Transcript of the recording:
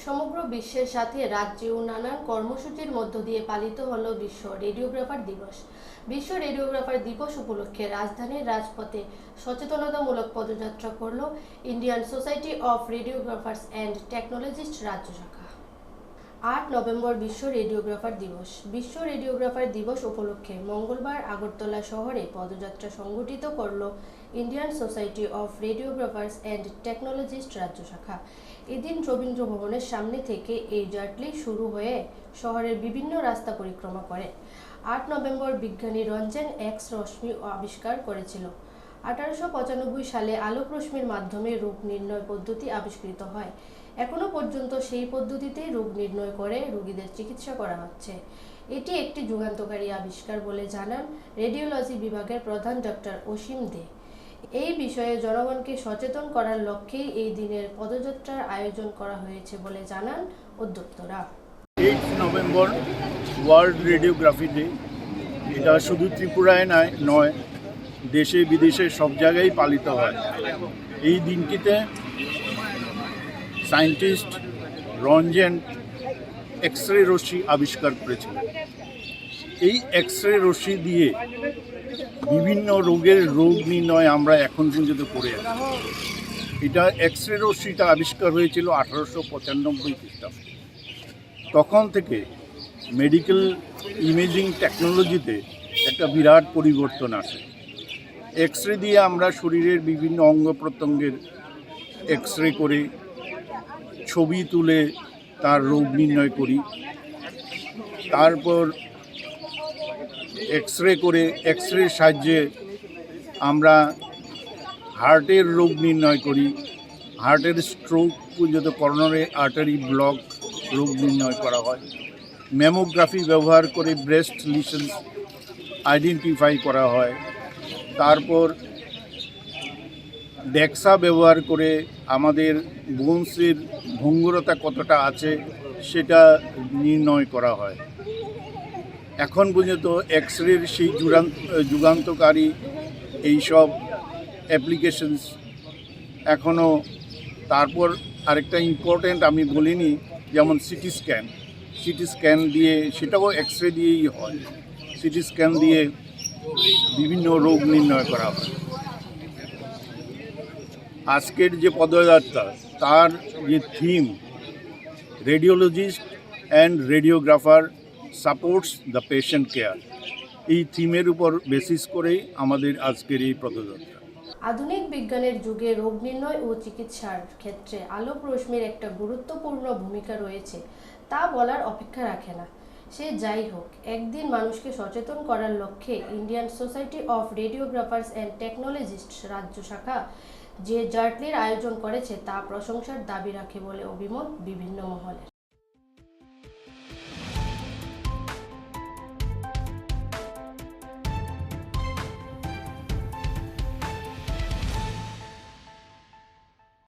সমগ্র বিশ্বের সাথে রাজ্যেও নানান কর্মসূচির মধ্য দিয়ে পালিত হলো বিশ্ব রেডিওগ্রাফার দিবস। বিশ্ব রেডিওগ্রাফার দিবস উপলক্ষে রাজধানীর রাজপথে সচেতনতামূলক পদযাত্রা করল Indian society of রেডিওগ্রাফার্স and technologist রাজ্য শাখা। ৮ নভেম্বর বিশ্ব রেডিওগ্রাফার দিবস। বিশ্ব রেডিওগ্রাফার দিবস উপলক্ষে মঙ্গলবার আগরতলা শহরে পদযাত্রা সংগঠিত করল Indian society of রেডিওগ্রাফার্স and technologist রাজ্য শাখা। এদিন রবীন্দ্র ভবনের সামনে থেকে এই জার্নি শুরু হয়ে শহরের বিভিন্ন রাস্তা পরিক্রমা করে। ৮ নভেম্বর বিজ্ঞানী রঞ্জন এক্স রশ্মি আবিষ্কার করেছিল। 1895 সালে আলোক রশ্মির মাধ্যমে রোগ নির্ণয় পদ্ধতি আবিষ্কৃত হয়। এখনো পর্যন্ত সেই পদ্ধতিতেই রোগ নির্ণয় করে রোগীদের চিকিৎসা করা হচ্ছে। এটি একটি যুগান্তকারী আবিষ্কার বলে জানান রেডিওলজি বিভাগের প্রধান ডক্টর অসীম দে। এই বিষয়ে জনগণকে সচেতন করার লক্ষ্যেই এই দিনের পদযাত্রার আয়োজন করা হয়েছে বলে জানান উদ্যোক্তারা। 8 নভেম্বর ওয়ার্ল্ড রেডিওগ্রাফি ডে। এটা শুধু ত্রিপুরায় নয়, দেশে বিদেশে সব জায়গায় পালিত হয়। এই দিনটিতে সায়েন্টিস্ট রঞ্জন এক্স রে রশ্মি আবিষ্কার করেছিলেন। এই এক্স রে রশ্মি দিয়ে বিভিন্ন রোগের রোগ নির্ণয় আমরা এখন পর্যন্ত করে আছি। এটা এক্স রে রশ্মিটা আবিষ্কার হয়েছিল 1895 খ্রিস্টাব্দে। তখন থেকে মেডিকেল ইমেজিং টেকনোলজিতে একটা বিরাট পরিবর্তন আসে। এক্স রে দিয়ে আমরা শরীরের বিভিন্ন অঙ্গ প্রত্যঙ্গের এক্স রে করে ছবি তুলে তার রোগ নির্ণয় করি। তারপর এক্স রে করে এক্স রের সাহায্যে আমরা হার্টের রোগ নির্ণয় করি। হার্টের স্ট্রোক পর্যন্ত করোনারি আর্টারি ব্লক রোগ নির্ণয় করা হয়। ম্যামোগ্রাফি ব্যবহার করে ব্রেস্ট লিশনস আইডেন্টিফাই করা হয়। তারপর ডেক্সা ব্যবহার করে আমাদের বোনসের ভঙ্গুরতা কতটা আছে সেটা নির্ণয় করা হয়। এখন পর্যন্ত এক্স রের সেই যুগান্তকারী এইসব অ্যাপ্লিকেশনস এখনও। তারপর আরেকটা ইম্পর্ট্যান্ট আমি বলিনি, যেমন সিটি স্ক্যান দিয়ে, সেটাও এক্স রে দিয়েই হয়। সিটি স্ক্যান দিয়ে বিভিন্ন রোগ নির্ণয় করা হয়। আজকের যে পদযাত্রা, তার যে theme radiologist and radiographer supports the patient care, এই থিমের উপর বেসিস করেই আমাদের আজকের এই পদযাত্রা। আধুনিক বিজ্ঞানের যুগে রোগ নির্ণয় ও চিকিৎসার ক্ষেত্রে আলোক রশ্মির একটা গুরুত্বপূর্ণ ভূমিকা রয়েছে, তা বলার অপেক্ষা রাখে না। সে যাই হোক, একদিন মানুষকে সচেতন করার লক্ষ্যে Indian society of রেডিওগ্রাফার্স and technologist রাজ্য শাখা যে জার্নির আয়োজন করেছে তা প্রশংসার দাবি রাখে বলে অভিমত বিভিন্ন মহলের।